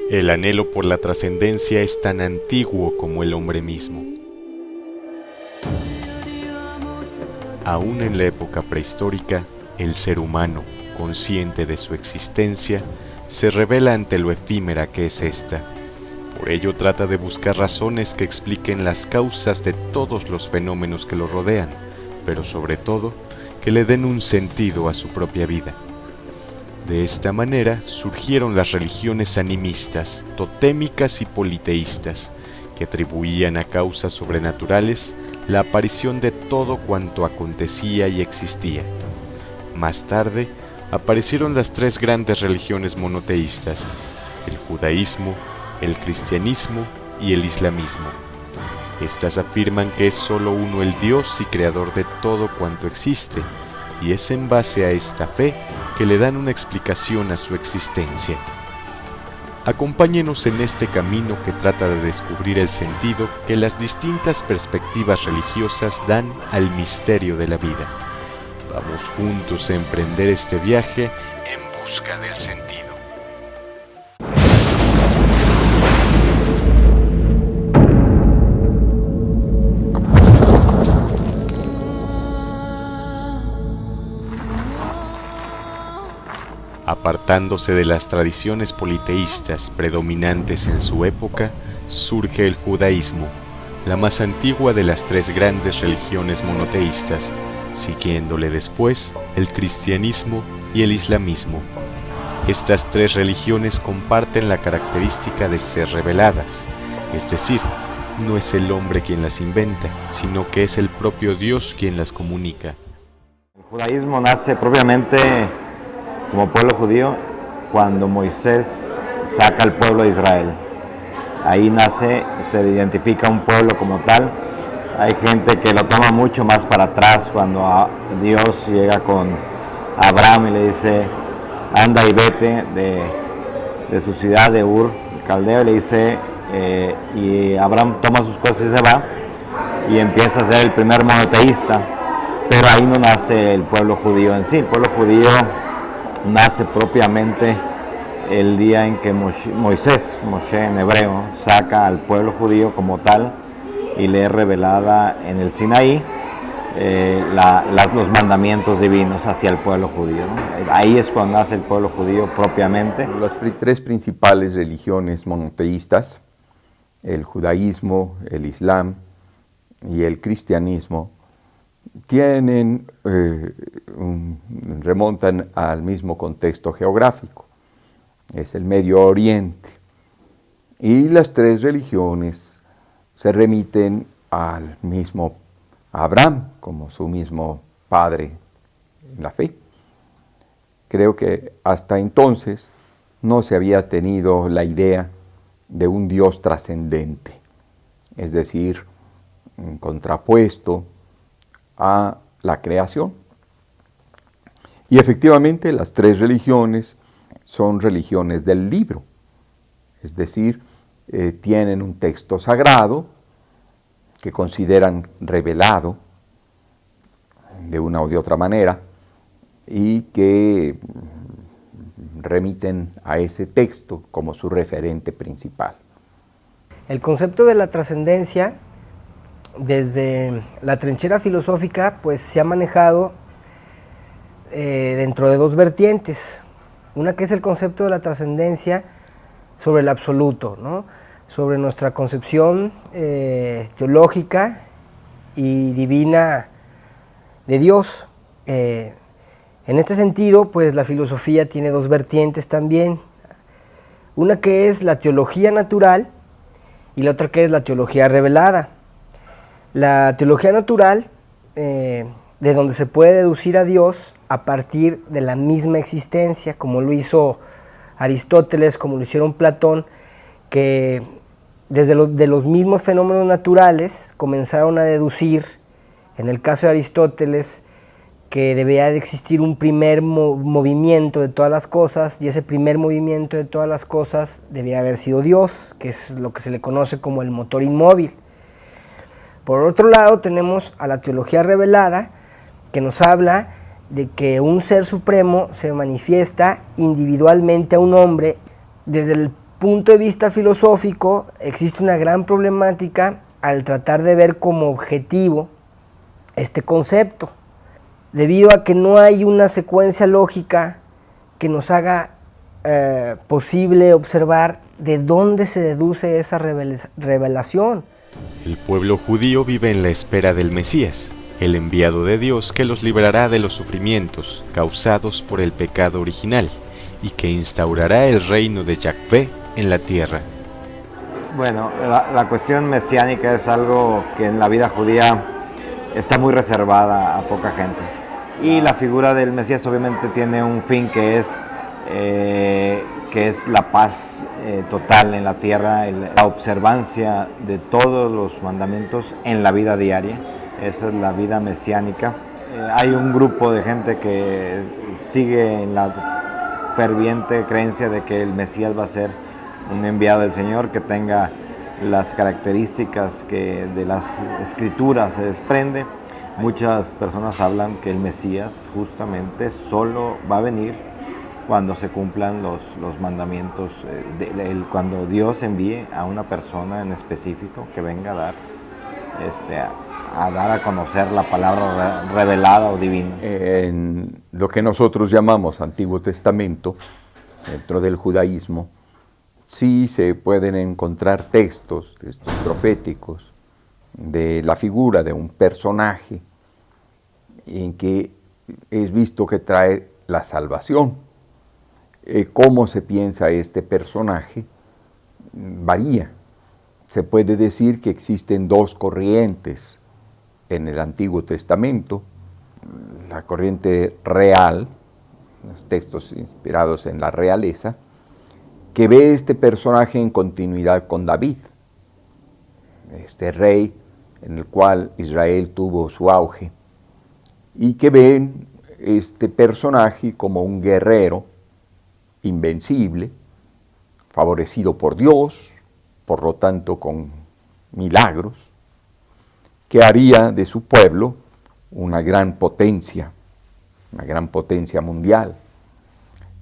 El anhelo por la trascendencia es tan antiguo como el hombre mismo. Aún en la época prehistórica, el ser humano, consciente de su existencia, se revela ante lo efímera que es ésta. Por ello trata de buscar razones que expliquen las causas de todos los fenómenos que lo rodean, pero sobre todo, que le den un sentido a su propia vida. De esta manera surgieron las religiones animistas, totémicas y politeístas, que atribuían a causas sobrenaturales la aparición de todo cuanto acontecía y existía. Más tarde, aparecieron las tres grandes religiones monoteístas, el judaísmo, el cristianismo y el islamismo. Estas afirman que es solo uno el Dios y creador de todo cuanto existe, y es en base a esta fe que le dan una explicación a su existencia. Acompáñenos en este camino que trata de descubrir el sentido que las distintas perspectivas religiosas dan al misterio de la vida. Vamos juntos a emprender este viaje en busca del sentido. Apartándose de las tradiciones politeístas predominantes en su época, surge el judaísmo, la más antigua de las tres grandes religiones monoteístas, siguiéndole después el cristianismo y el islamismo. Estas tres religiones comparten la característica de ser reveladas, es decir, no es el hombre quien las inventa, sino que es el propio Dios quien las comunica. El judaísmo nace propiamente como pueblo judío cuando Moisés saca al pueblo de Israel. Ahí nace, se identifica un pueblo como tal. Hay gente que lo toma mucho más para atrás cuando Dios llega con Abraham y le dice, anda y vete de su ciudad de Ur, Caldeo, y le dice, y Abraham toma sus cosas y se va, y empieza a ser el primer monoteísta. Pero ahí no nace el pueblo judío en sí. El pueblo judío nace propiamente el día en que Moisés, Moshe en hebreo, saca al pueblo judío como tal y le es revelada en el Sinaí los mandamientos divinos hacia el pueblo judío, ¿no? Ahí es cuando nace el pueblo judío propiamente. Las tres principales religiones monoteístas, el judaísmo, el islam y el cristianismo, remontan al mismo contexto geográfico, es el Medio Oriente, y las tres religiones se remiten al mismo Abraham como su mismo padre en la fe. Creo que hasta entonces no se había tenido la idea de un Dios trascendente, es decir, contrapuesto a la creación. Y efectivamente las tres religiones son religiones del libro, es decir, tienen un texto sagrado que consideran revelado de una o de otra manera y que remiten a ese texto como su referente principal. El concepto de la trascendencia desde la trinchera filosófica pues se ha manejado dentro de dos vertientes. Una que es el concepto de la trascendencia sobre el absoluto, ¿no? Sobre nuestra concepción teológica y divina de Dios. En este sentido, pues la filosofía tiene dos vertientes también. Una que es la teología natural y la otra que es la teología revelada. La teología natural, de donde se puede deducir a Dios a partir de la misma existencia, como lo hizo Aristóteles, como lo hicieron Platón, que desde los mismos fenómenos naturales comenzaron a deducir, en el caso de Aristóteles, que debía de existir un primer movimiento de todas las cosas, y ese primer movimiento de todas las cosas debía haber sido Dios, que es lo que se le conoce como el motor inmóvil. Por otro lado tenemos a la teología revelada, que nos habla de que un ser supremo se manifiesta individualmente a un hombre desde el punto de vista filosófico existe una gran problemática al tratar de ver como objetivo este concepto, debido a que no hay una secuencia lógica que nos haga posible observar de dónde se deduce esa revelación. El pueblo judío vive en la espera del Mesías, el enviado de Dios que los librará de los sufrimientos causados por el pecado original y que instaurará el reino de Yahvé en la tierra. Bueno, la cuestión mesiánica es algo que en la vida judía está muy reservada a poca gente. Y la figura del Mesías obviamente tiene un fin que es la paz total en la tierra, la observancia de todos los mandamientos en la vida diaria. Esa es la vida mesiánica. Hay un grupo de gente que sigue en la ferviente creencia de que el Mesías va a ser un enviado del Señor, que tenga las características que de las Escrituras se desprende. Muchas personas hablan que el Mesías justamente solo va a venir cuando se cumplan los mandamientos, cuando Dios envíe a una persona en específico que venga a dar a conocer la palabra revelada o divina. En lo que nosotros llamamos Antiguo Testamento, dentro del judaísmo, sí se pueden encontrar textos proféticos de la figura de un personaje en que es visto que trae la salvación. Cómo se piensa este personaje varía. Se puede decir que existen dos corrientes en el Antiguo Testamento: la corriente real, los textos inspirados en la realeza, que ve este personaje en continuidad con David, este rey en el cual Israel tuvo su auge, y que ven este personaje como un guerrero invencible, favorecido por Dios, por lo tanto con milagros, que haría de su pueblo una gran potencia mundial.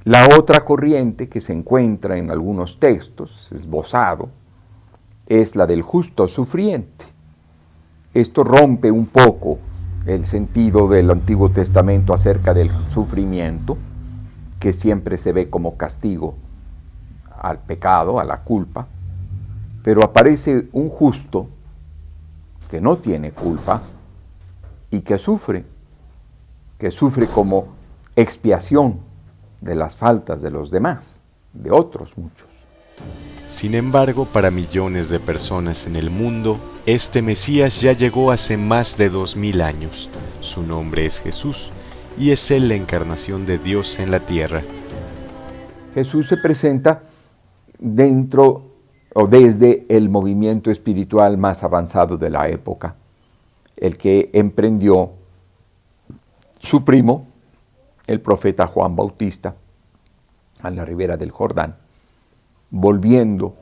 La otra corriente que se encuentra en algunos textos esbozado es la del justo sufriente. Esto rompe un poco el sentido del Antiguo Testamento acerca del sufrimiento, que siempre se ve como castigo al pecado, a la culpa, pero aparece un justo que no tiene culpa y que sufre como expiación de las faltas de los demás, de otros muchos. Sin embargo, para millones de personas en el mundo, este Mesías ya llegó hace más de 2000 años. Su nombre es Jesús, y es Él la encarnación de Dios en la tierra. Jesús se presenta dentro o desde el movimiento espiritual más avanzado de la época, el que emprendió su primo, el profeta Juan Bautista, a la ribera del Jordán, volviendo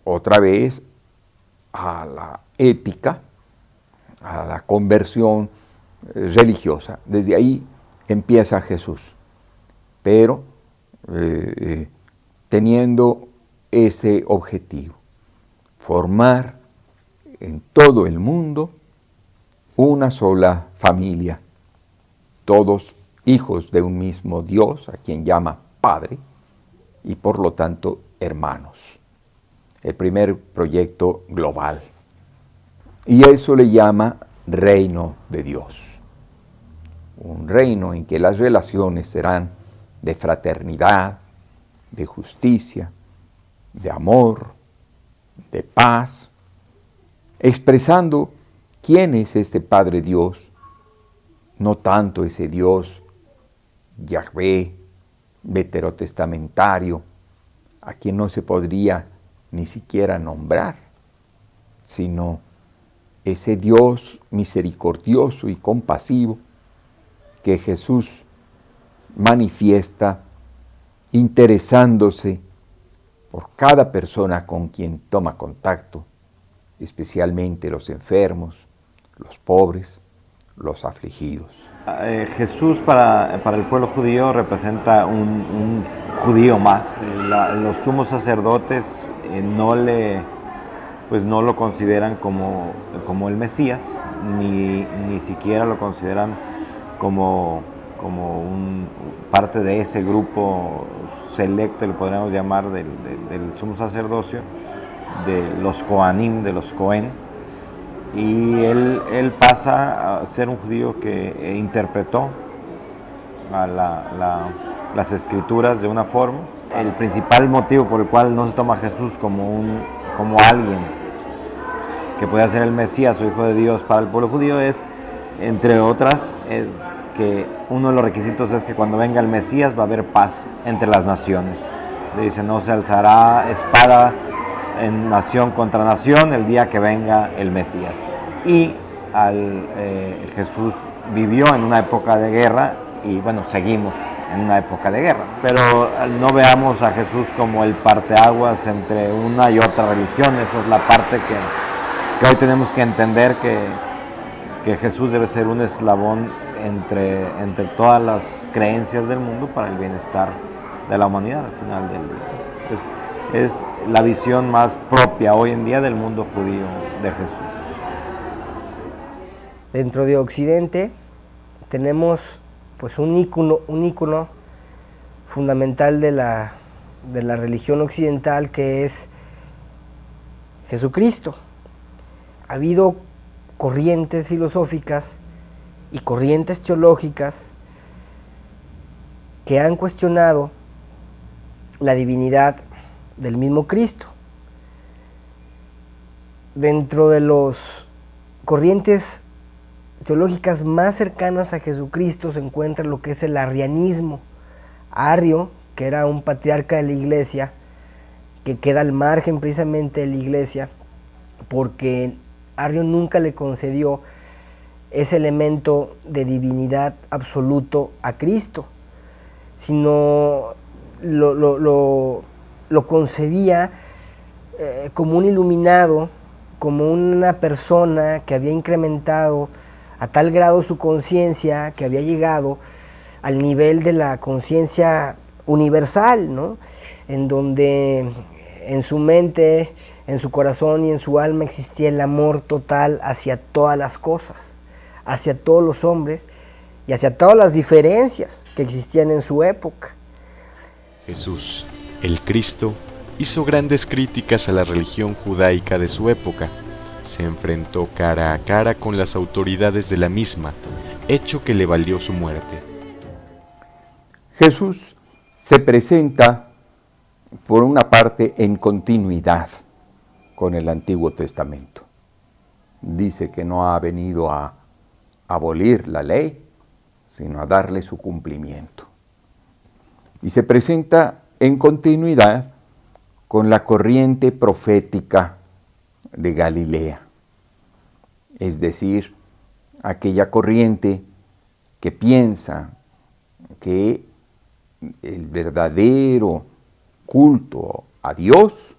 otra vez a la ética, a la conversión religiosa. Desde ahí empieza Jesús, pero teniendo ese objetivo: formar en todo el mundo una sola familia, todos hijos de un mismo Dios, a quien llama Padre, y por lo tanto hermanos. El primer proyecto global. Y eso le llama reino de Dios. Un reino en que las relaciones serán de fraternidad, de justicia, de amor, de paz, expresando quién es este Padre Dios, no tanto ese Dios Yahvé veterotestamentario, a quien no se podría ni siquiera nombrar, sino ese Dios misericordioso y compasivo que Jesús manifiesta interesándose por cada persona con quien toma contacto, especialmente los enfermos, los pobres, los afligidos. Jesús para el pueblo judío representa un judío más. Los sumos sacerdotes no lo consideran como el Mesías, ni siquiera lo consideran como parte de ese grupo selecto, le podríamos llamar, del sumo sacerdocio, de los Kohanim, de los Cohen. Y él pasa a ser un judío que interpretó las escrituras de una forma. El principal motivo por el cual no se toma a Jesús como alguien que pueda ser el Mesías o Hijo de Dios para el pueblo judío es, entre otras, es que uno de los requisitos es que cuando venga el Mesías va a haber paz entre las naciones. Dice, no se alzará espada en nación contra nación el día que venga el Mesías. Y Jesús vivió en una época de guerra y bueno, seguimos en una época de guerra. Pero no veamos a Jesús como el parteaguas entre una y otra religión. Esa es la parte que hoy tenemos que entender, que Jesús debe ser un eslabón entre todas las creencias del mundo para el bienestar de la humanidad al final del día. Es la visión más propia hoy en día del mundo judío de Jesús. Dentro de Occidente tenemos pues un ícono fundamental de la religión occidental, que es Jesucristo. Ha habido corrientes filosóficas y corrientes teológicas que han cuestionado la divinidad del mismo Cristo. Dentro de las corrientes teológicas más cercanas a Jesucristo se encuentra lo que es el arrianismo. Arrio, que era un patriarca de la iglesia, que queda al margen precisamente de la iglesia, porque Arrio nunca le concedió ese elemento de divinidad absoluto a Cristo, sino lo concebía como un iluminado, como una persona que había incrementado a tal grado su conciencia que había llegado al nivel de la conciencia universal, ¿no? En donde en su mente, en su corazón y en su alma existía el amor total hacia todas las cosas, hacia todos los hombres y hacia todas las diferencias que existían en su época. Jesús, el Cristo, hizo grandes críticas a la religión judaica de su época. Se enfrentó cara a cara con las autoridades de la misma, hecho que le valió su muerte. Jesús se presenta, por una parte, en continuidad con el Antiguo Testamento. Dice que no ha venido a abolir la ley, sino a darle su cumplimiento. Y se presenta en continuidad con la corriente profética de Galilea, es decir, aquella corriente que piensa que el verdadero culto a Dios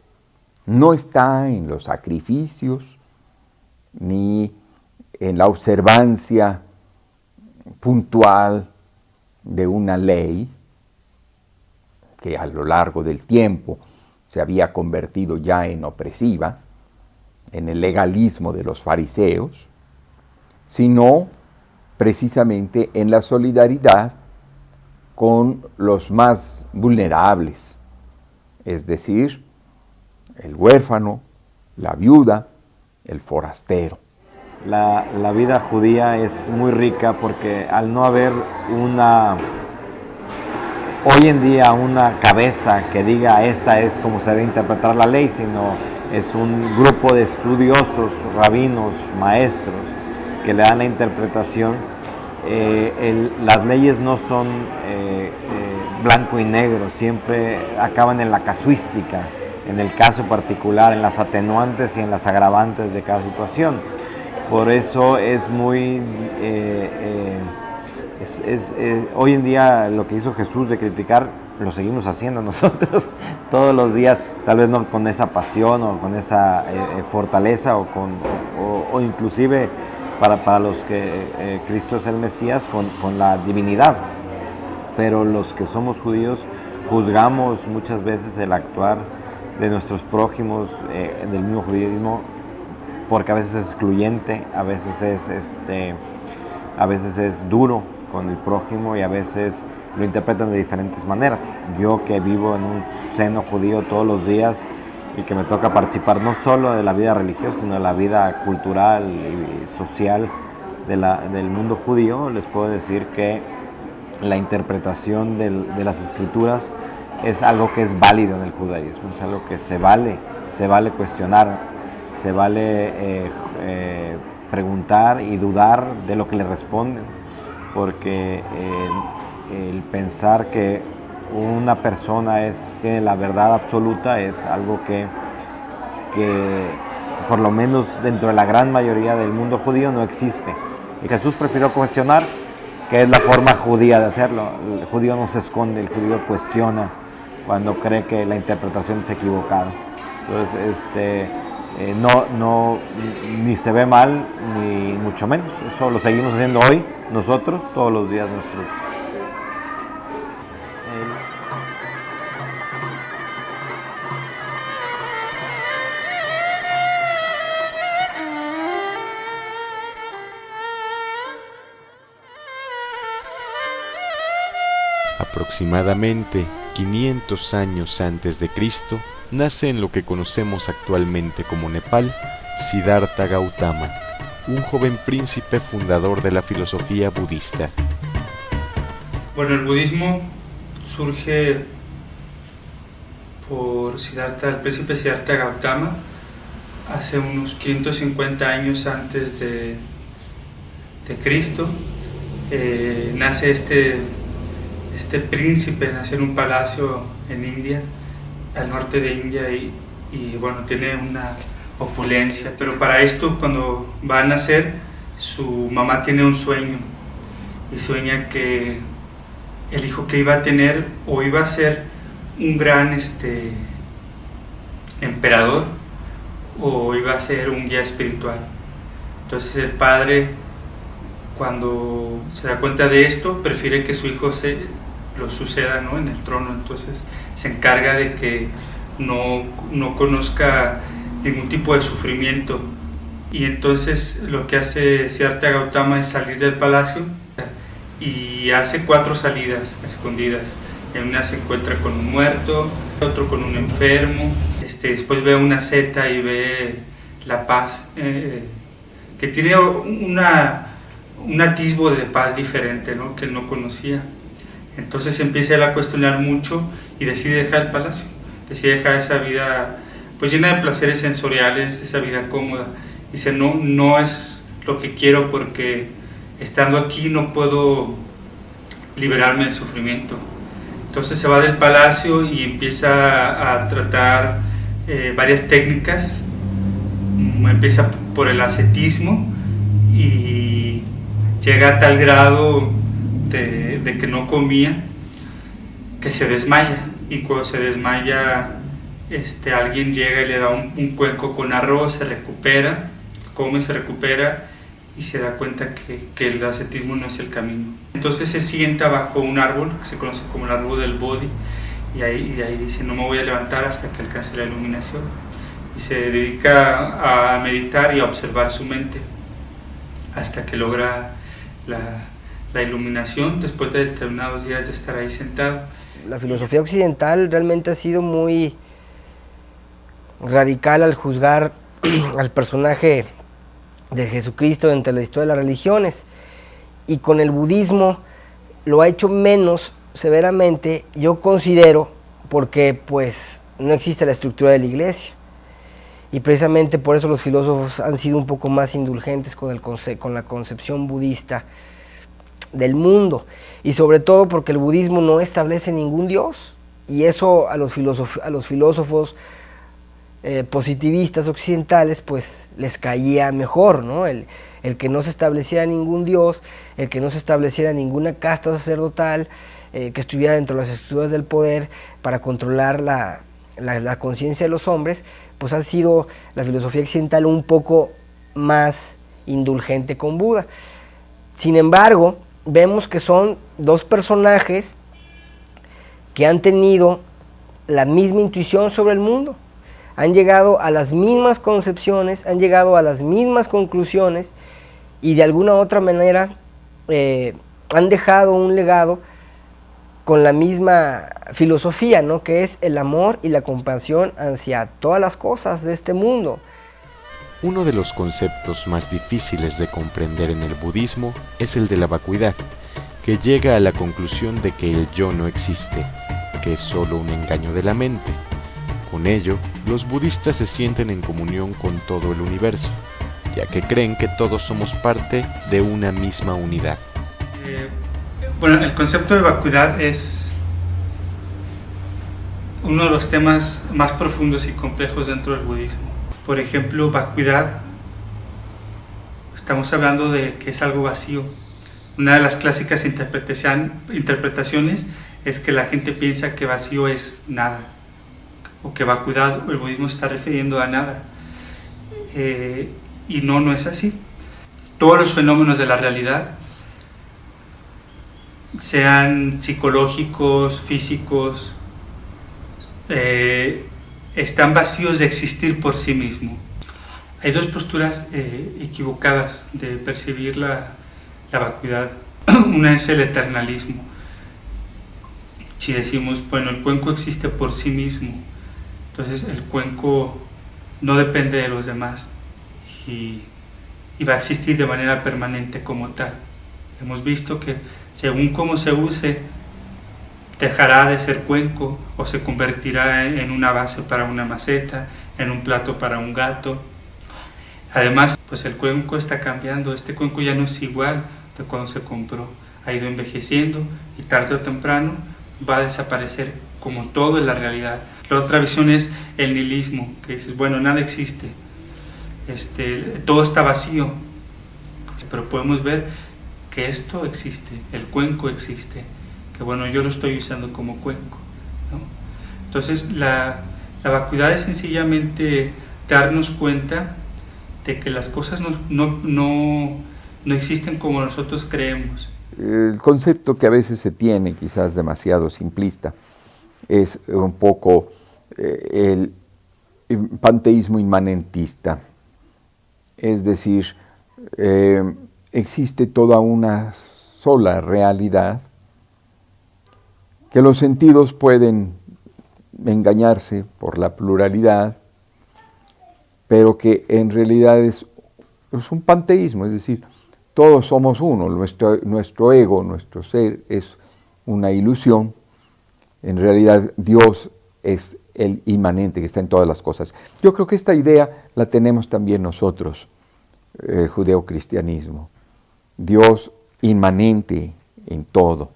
no está en los sacrificios ni en la observancia puntual de una ley que a lo largo del tiempo se había convertido ya en opresiva, en el legalismo de los fariseos, sino precisamente en la solidaridad con los más vulnerables, es decir, el huérfano, la viuda, el forastero. La vida judía es muy rica porque al no haber hoy en día una cabeza que diga esta es como se debe interpretar la ley, sino es un grupo de estudiosos, rabinos, maestros que le dan la interpretación. Las leyes no son blanco y negro, siempre acaban en la casuística, en el caso particular, en las atenuantes y en las agravantes de cada situación. Por eso es muy... hoy en día lo que hizo Jesús de criticar, lo seguimos haciendo nosotros todos los días, tal vez no con esa pasión o con esa fortaleza o inclusive para los que Cristo es el Mesías con la divinidad. Pero los que somos judíos juzgamos muchas veces el actuar de nuestros prójimos del mismo judaísmo, porque a veces es excluyente, a veces es duro con el prójimo y a veces lo interpretan de diferentes maneras. Yo que vivo en un seno judío todos los días y que me toca participar no solo de la vida religiosa, sino de la vida cultural y social del mundo judío, les puedo decir que la interpretación de las escrituras es algo que es válido en el judaísmo, es algo que se vale cuestionar, se vale preguntar y dudar de lo que le responden, porque el pensar que una persona tiene la verdad absoluta es algo que por lo menos dentro de la gran mayoría del mundo judío no existe. Y Jesús prefirió cuestionar, que es la forma judía de hacerlo. El judío no se esconde, el judío cuestiona cuando cree que la interpretación es equivocada. Entonces, ni se ve mal, ni mucho menos. Eso lo seguimos haciendo hoy, nosotros, todos los días nuestros. Aproximadamente 500 años antes de Cristo, nace en lo que conocemos actualmente como Nepal, Siddhartha Gautama, un joven príncipe fundador de la filosofía budista. Bueno, el budismo surge por el príncipe Siddhartha Gautama, hace unos 550 años antes de Cristo. Nace este príncipe, nace en un palacio en India, al norte de India, y bueno, tiene una opulencia, pero para esto, cuando va a nacer, su mamá tiene un sueño, y sueña que el hijo que iba a tener o iba a ser un gran emperador o iba a ser un guía espiritual. Entonces el padre, cuando se da cuenta de esto, prefiere que su hijo lo suceda, ¿no?, en el trono. Entonces se encarga de que no conozca ningún tipo de sufrimiento. Y entonces lo que hace Siddhartha Gautama es salir del palacio y hace 4 salidas escondidas. En una se encuentra con un muerto, otro con un enfermo, después ve una seta y ve la paz, que tiene un atisbo de paz diferente, ¿no?, que él no conocía. Entonces empieza él a cuestionar mucho y decide dejar el palacio, decide dejar esa vida pues llena de placeres sensoriales, esa vida cómoda. Dice, no es lo que quiero, porque estando aquí no puedo liberarme del sufrimiento. Entonces se va del palacio y empieza a tratar varias técnicas. Empieza por el ascetismo y llega a tal grado de que no comía, que se desmaya, y cuando se desmaya alguien llega y le da un cuenco con arroz, se recupera, come, se recupera y se da cuenta que el ascetismo no es el camino. Entonces se sienta bajo un árbol que se conoce como el árbol del Bodhi, y ahí dice, no me voy a levantar hasta que alcance la iluminación, y se dedica a meditar y a observar su mente hasta que logra la iluminación, después de determinados días de estar ahí sentado. La filosofía occidental realmente ha sido muy radical al juzgar al personaje de Jesucristo entre la historia de las religiones, y con el budismo lo ha hecho menos severamente, yo considero, porque pues no existe la estructura de la iglesia, y precisamente por eso los filósofos han sido un poco más indulgentes con la concepción budista del mundo, y sobre todo porque el budismo no establece ningún dios, y eso a los filósofos positivistas occidentales pues les caía mejor, ¿no? El que no se estableciera ningún dios, el que no se estableciera ninguna casta sacerdotal que estuviera dentro de las estructuras del poder para controlar la conciencia de los hombres, pues ha sido la filosofía occidental un poco más indulgente con Buda. Sin embargo, vemos que son dos personajes que han tenido la misma intuición sobre el mundo, han llegado a las mismas concepciones, han llegado a las mismas conclusiones y de alguna u otra manera han dejado un legado con la misma filosofía, ¿no? Que es el amor y la compasión hacia todas las cosas de este mundo. Uno de los conceptos más difíciles de comprender en el budismo es el de la vacuidad, que llega a la conclusión de que el yo no existe, que es solo un engaño de la mente. Con ello, los budistas se sienten en comunión con todo el universo, ya que creen que todos somos parte de una misma unidad. Bueno, el concepto de vacuidad es uno de los temas más profundos y complejos dentro del budismo. Por ejemplo, vacuidad, estamos hablando de que es algo vacío. Una de las clásicas interpretaciones es que la gente piensa que vacío es nada, o que vacuidad, el budismo se está refiriendo a nada. Y no es así. Todos los fenómenos de la realidad, sean psicológicos, físicos, están vacíos de existir por sí mismo. Hay dos posturas equivocadas de percibir la vacuidad. Una es el eternalismo. Si decimos, bueno, el cuenco existe por sí mismo, entonces el cuenco no depende de los demás y va a existir de manera permanente como tal. Hemos visto que según cómo se use, dejará de ser cuenco o se convertirá en una base para una maceta, en un plato para un gato. Además, pues el cuenco está cambiando, este cuenco ya no es igual de cuando se compró, ha ido envejeciendo y tarde o temprano va a desaparecer como todo en la realidad. La otra visión es el nihilismo, que dices, bueno, nada existe, todo está vacío, pero podemos ver que esto existe, el cuenco existe, que bueno, yo lo estoy usando como cuenco, ¿no? Entonces la vacuidad es sencillamente darnos cuenta de que las cosas no existen como nosotros creemos. El concepto que a veces se tiene, quizás demasiado simplista, es un poco el panteísmo inmanentista, es decir, existe toda una sola realidad que los sentidos pueden engañarse por la pluralidad, pero que en realidad es un panteísmo, es decir, todos somos uno, nuestro ego, nuestro ser es una ilusión, en realidad Dios es el inmanente que está en todas las cosas. Yo creo que esta idea la tenemos también nosotros, el judeocristianismo. Dios inmanente en todo,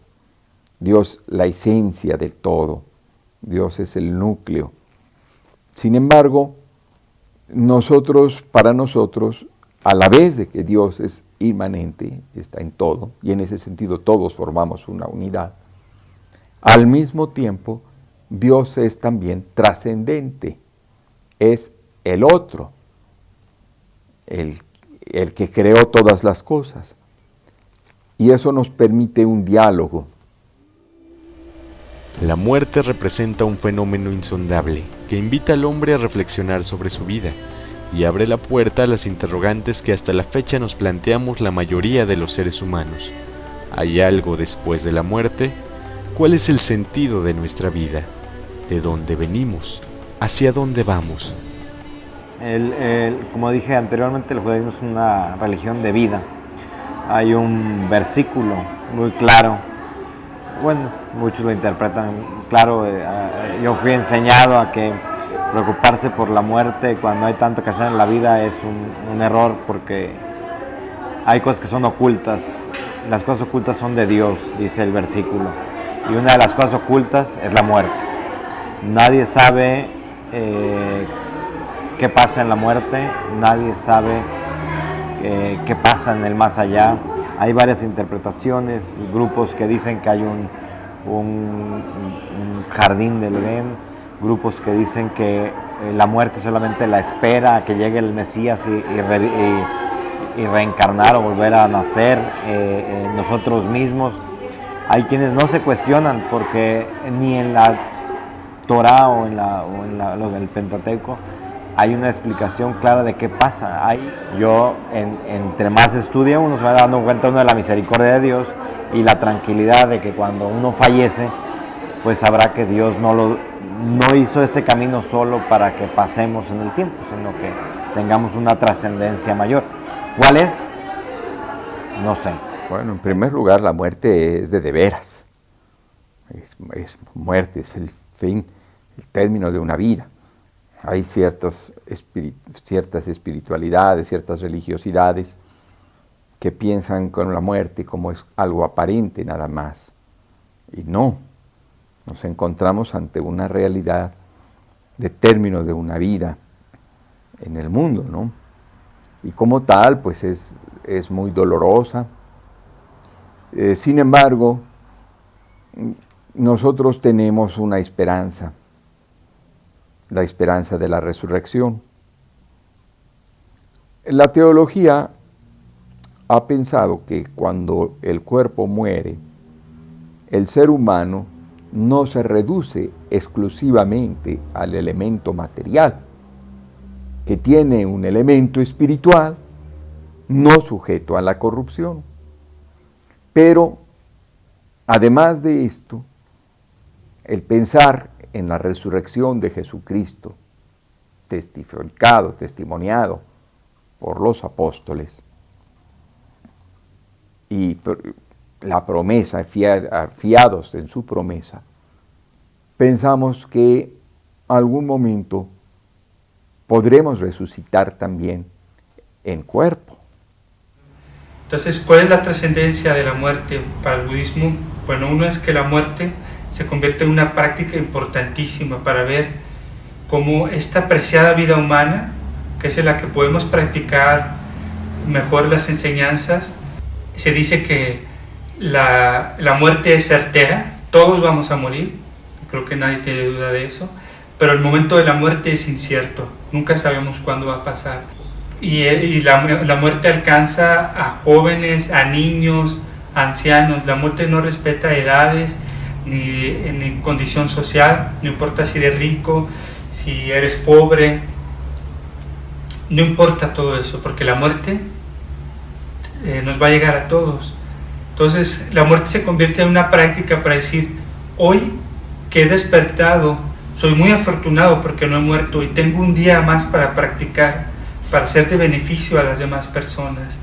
Dios la esencia del todo, Dios es el núcleo. Sin embargo, para nosotros, a la vez de que Dios es inmanente, está en todo, y en ese sentido todos formamos una unidad, al mismo tiempo Dios es también trascendente, es el otro, el que creó todas las cosas. Y eso nos permite un diálogo. La muerte representa un fenómeno insondable que invita al hombre a reflexionar sobre su vida y abre la puerta a las interrogantes que hasta la fecha nos planteamos la mayoría de los seres humanos. ¿Hay algo después de la muerte? ¿Cuál es el sentido de nuestra vida? ¿De dónde venimos? ¿Hacia dónde vamos? Como dije anteriormente, el judaísmo es una religión de vida. Hay un versículo muy claro, bueno, muchos lo interpretan claro, yo fui enseñado a que preocuparse por la muerte cuando hay tanto que hacer en la vida es un error, porque hay cosas que son ocultas, las cosas ocultas son de Dios, dice el versículo, y una de las cosas ocultas es la muerte. Nadie sabe qué pasa en la muerte, nadie sabe qué pasa en el más allá. Hay varias interpretaciones, grupos que dicen que hay un jardín del Edén, grupos que dicen que la muerte solamente la espera a que llegue el Mesías y reencarnar o volver a nacer nosotros mismos. Hay quienes no se cuestionan porque ni en la Torah o en el Pentateuco hay una explicación clara de qué pasa. Entre más estudia uno se va dando cuenta de la misericordia de Dios y la tranquilidad de que cuando uno fallece, pues sabrá que Dios no hizo este camino solo para que pasemos en el tiempo, sino que tengamos una trascendencia mayor. ¿Cuál es? No sé. Bueno, en primer lugar, la muerte es de veras. Es muerte, es el fin, el término de una vida. Hay ciertas espiritualidades, ciertas religiosidades que piensan con la muerte como es algo aparente nada más. Y no, nos encontramos ante una realidad de término de una vida en el mundo, ¿no? Y como tal, pues es muy dolorosa. Sin embargo, nosotros tenemos una esperanza, la esperanza de la resurrección. La teología ha pensado que cuando el cuerpo muere, el ser humano no se reduce exclusivamente al elemento material, que tiene un elemento espiritual no sujeto a la corrupción. Pero, además de esto, el pensar en la resurrección de Jesucristo, testimoniado por los apóstoles, y la promesa, fiados en su promesa, pensamos que algún momento podremos resucitar también en cuerpo. Entonces, ¿cuál es la trascendencia de la muerte para el budismo? Bueno, uno es que la muerte se convierte en una práctica importantísima para ver cómo esta preciada vida humana, que es en la que podemos practicar mejor las enseñanzas, se dice que la muerte es certera, todos vamos a morir, creo que nadie tiene duda de eso, pero el momento de la muerte es incierto, nunca sabemos cuándo va a pasar. Y la muerte alcanza a jóvenes, a niños, a ancianos. La muerte no respeta edades, ni condición social, no importa si eres rico, si eres pobre, no importa todo eso, porque la muerte nos va a llegar a todos. Entonces la muerte se convierte en una práctica para decir, hoy que he despertado, soy muy afortunado porque no he muerto y tengo un día más para practicar, para ser de beneficio a las demás personas.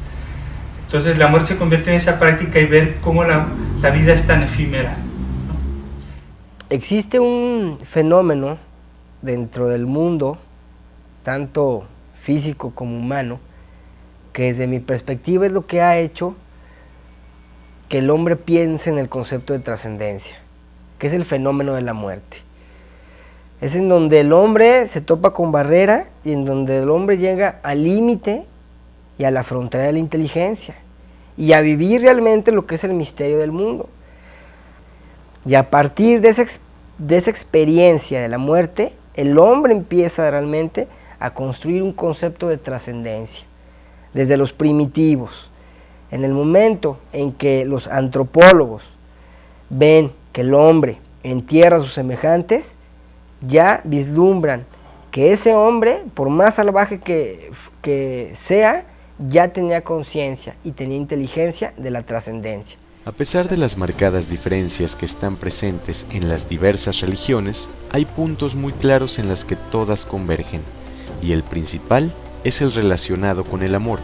Entonces la muerte se convierte en esa práctica y ver cómo la vida es tan efímera. Existe un fenómeno dentro del mundo, tanto físico como humano, que desde mi perspectiva es lo que ha hecho que el hombre piense en el concepto de trascendencia, que es el fenómeno de la muerte. Es en donde el hombre se topa con barrera y en donde el hombre llega al límite y a la frontera de la inteligencia y a vivir realmente lo que es el misterio del mundo. Y a partir de esa experiencia de la muerte, el hombre empieza realmente a construir un concepto de trascendencia. Desde los primitivos, en el momento en que los antropólogos ven que el hombre entierra a sus semejantes, ya vislumbran que ese hombre, por más salvaje que sea, ya tenía conciencia y tenía inteligencia de la trascendencia. A pesar de las marcadas diferencias que están presentes en las diversas religiones, hay puntos muy claros en los que todas convergen, y el principal es el relacionado con el amor.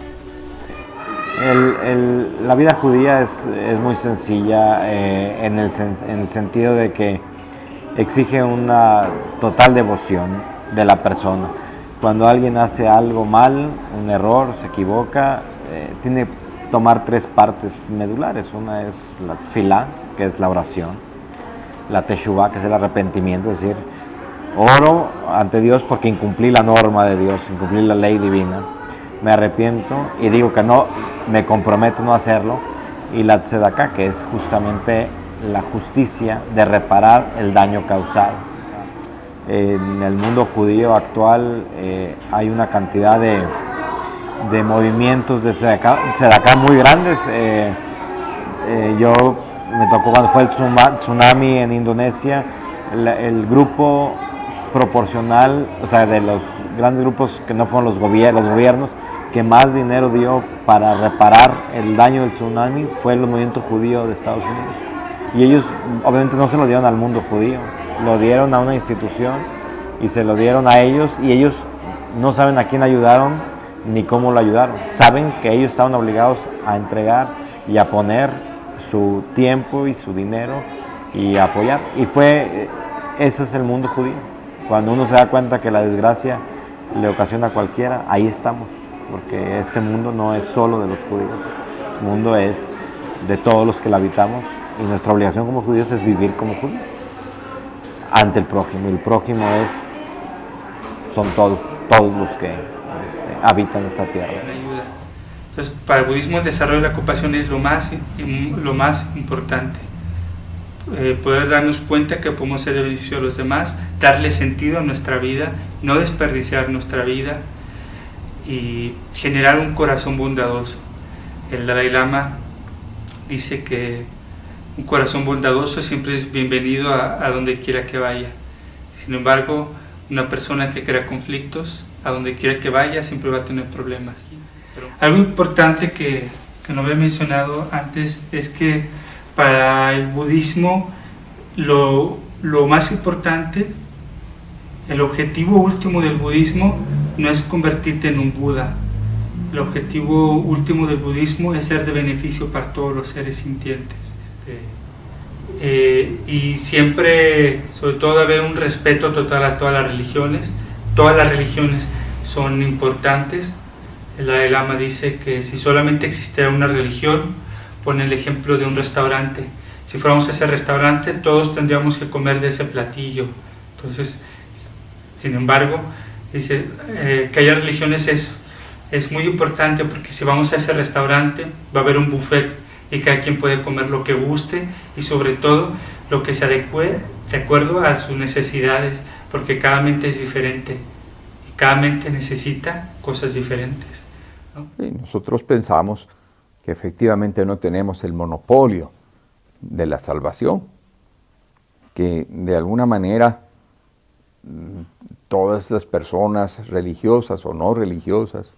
La vida judía es muy sencilla en el sentido de que exige una total devoción de la persona. Cuando alguien hace algo mal, un error, se equivoca, tiene que tomar tres partes medulares. Una es la tefilá, que es la oración, la teshuvá, que es el arrepentimiento, es decir, oro ante Dios porque incumplí la norma de Dios, incumplí la ley divina, me arrepiento y digo que no, me comprometo a no hacerlo, y la tzedaká, que es justamente la justicia de reparar el daño causado. En el mundo judío actual hay una cantidad de de movimientos de Tzedakah muy grandes. Yo me tocó cuando fue el tsunami en Indonesia, el grupo proporcional, o sea, de los grandes grupos que no fueron los gobiernos, que más dinero dio para reparar el daño del tsunami fue el movimiento judío de Estados Unidos. Y ellos obviamente no se lo dieron al mundo judío, lo dieron a una institución y se lo dieron a ellos, y ellos no saben a quién ayudaron ni cómo lo ayudaron. Saben que ellos estaban obligados a entregar y a poner su tiempo y su dinero y a apoyar. Y ese es el mundo judío. Cuando uno se da cuenta que la desgracia le ocasiona a cualquiera, ahí estamos. Porque este mundo no es solo de los judíos, el mundo es de todos los que la habitamos, y nuestra obligación como judíos es vivir como judíos ante el prójimo, y el prójimo son todos los que habitan esta tierra. Entonces, para el budismo el desarrollo de la compasión es lo más importante. Poder darnos cuenta que podemos ser de beneficio a los demás, darle sentido a nuestra vida, no desperdiciar nuestra vida y generar un corazón bondadoso. El Dalai Lama dice que un corazón bondadoso siempre es bienvenido a donde quiera que vaya. Sin embargo, una persona que crea conflictos, a donde quiera que vaya, siempre va a tener problemas. Algo importante que no había mencionado antes es que para el budismo lo más importante, el objetivo último del budismo no es convertirte en un Buda. El objetivo último del budismo es ser de beneficio para todos los seres sintientes. Y siempre, sobre todo, haber un respeto total a todas las religiones. Todas las religiones son importantes. El Dalai Lama dice que si solamente existiera una religión, pone el ejemplo de un restaurante. Si fuéramos a ese restaurante, todos tendríamos que comer de ese platillo. Entonces, sin embargo, dice que haya religiones es muy importante, porque si vamos a ese restaurante va a haber un buffet y cada quien puede comer lo que guste, y sobre todo lo que se adecue de acuerdo a sus necesidades, porque cada mente es diferente y cada mente necesita cosas diferentes, ¿no? Y nosotros pensamos que efectivamente no tenemos el monopolio de la salvación, que de alguna manera todas las personas religiosas o no religiosas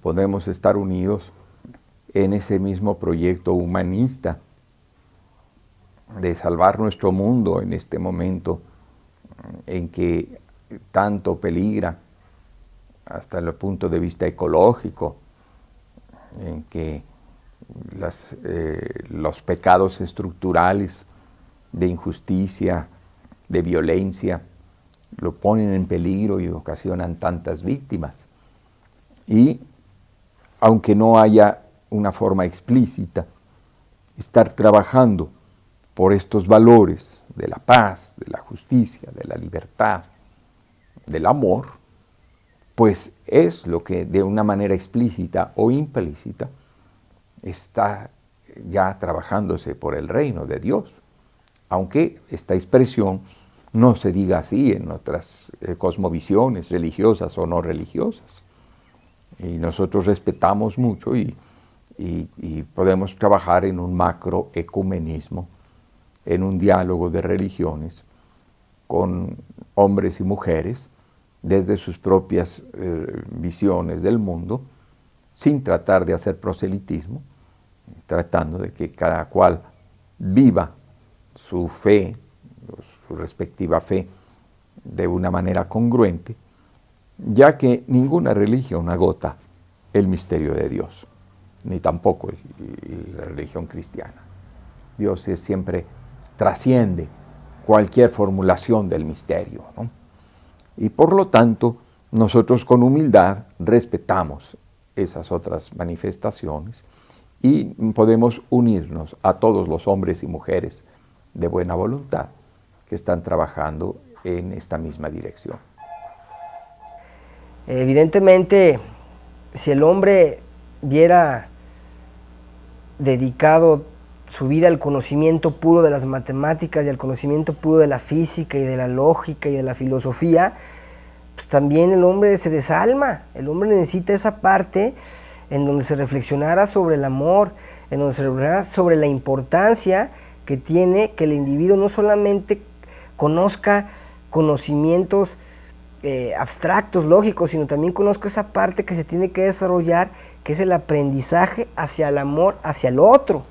podemos estar unidos en ese mismo proyecto humanista de salvar nuestro mundo en este momento en que tanto peligra hasta el punto de vista ecológico, en que los pecados estructurales de injusticia, de violencia, lo ponen en peligro y ocasionan tantas víctimas. Y aunque no haya una forma explícita, estar trabajando por estos valores de la paz, de la justicia, de la libertad, del amor, pues es lo que de una manera explícita o implícita está ya trabajándose por el reino de Dios, aunque esta expresión no se diga así en otras cosmovisiones religiosas o no religiosas. Y nosotros respetamos mucho y podemos trabajar en un macroecumenismo, en un diálogo de religiones con hombres y mujeres desde sus propias visiones del mundo, sin tratar de hacer proselitismo, tratando de que cada cual viva su fe, su respectiva fe, de una manera congruente, ya que ninguna religión agota el misterio de Dios, ni tampoco la religión cristiana. Dios siempre trasciende cualquier formulación del misterio, ¿no? Y por lo tanto, nosotros con humildad respetamos esas otras manifestaciones y podemos unirnos a todos los hombres y mujeres de buena voluntad que están trabajando en esta misma dirección. Evidentemente, si el hombre viera dedicado su vida al conocimiento puro de las matemáticas y al conocimiento puro de la física y de la lógica y de la filosofía, pues también el hombre se desalma. El hombre necesita esa parte en donde se reflexionara sobre el amor, en donde se reflexionara sobre la importancia que tiene que el individuo no solamente conozca conocimientos abstractos, lógicos, sino también conozca esa parte que se tiene que desarrollar, que es el aprendizaje hacia el amor, hacia el otro,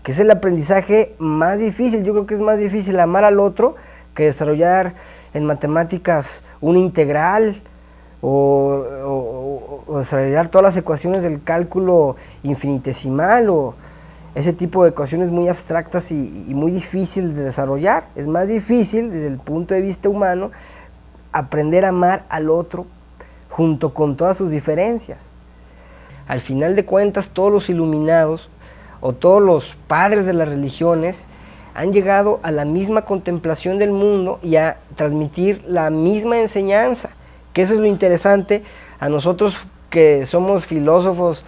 que es el aprendizaje más difícil. Yo creo que es más difícil amar al otro que desarrollar en matemáticas una integral o desarrollar todas las ecuaciones del cálculo infinitesimal o ese tipo de ecuaciones muy abstractas y muy difícil de desarrollar. Es más difícil desde el punto de vista humano aprender a amar al otro junto con todas sus diferencias. Al final de cuentas, todos los iluminados o todos los padres de las religiones han llegado a la misma contemplación del mundo y a transmitir la misma enseñanza, que eso es lo interesante. A nosotros que somos filósofos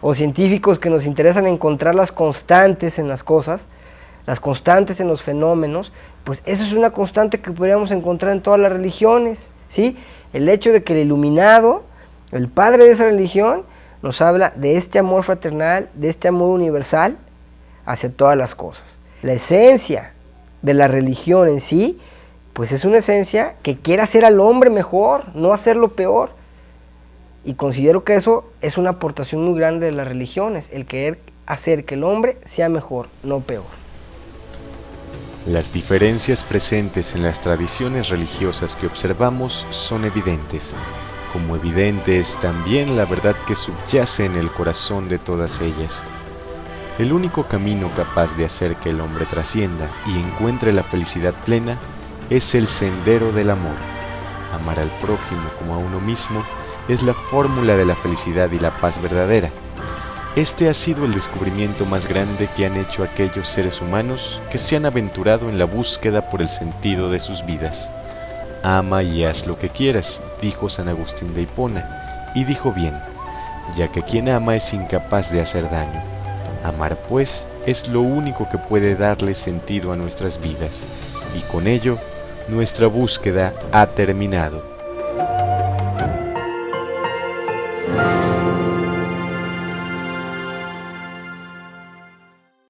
o científicos que nos interesan encontrar las constantes en las cosas, las constantes en los fenómenos, pues eso es una constante que podríamos encontrar en todas las religiones, ¿sí? El hecho de que el iluminado, el padre de esa religión, nos habla de este amor fraternal, de este amor universal hacia todas las cosas. La esencia de la religión en sí, pues es una esencia que quiere hacer al hombre mejor, no hacerlo peor. Y considero que eso es una aportación muy grande de las religiones, el querer hacer que el hombre sea mejor, no peor. Las diferencias presentes en las tradiciones religiosas que observamos son evidentes, como evidente es también la verdad que subyace en el corazón de todas ellas. El único camino capaz de hacer que el hombre trascienda y encuentre la felicidad plena es el sendero del amor. Amar al prójimo como a uno mismo es la fórmula de la felicidad y la paz verdadera. Este ha sido el descubrimiento más grande que han hecho aquellos seres humanos que se han aventurado en la búsqueda por el sentido de sus vidas. Ama y haz lo que quieras, dijo San Agustín de Hipona, y dijo bien, ya que quien ama es incapaz de hacer daño. Amar, pues, es lo único que puede darle sentido a nuestras vidas, y con ello, nuestra búsqueda ha terminado.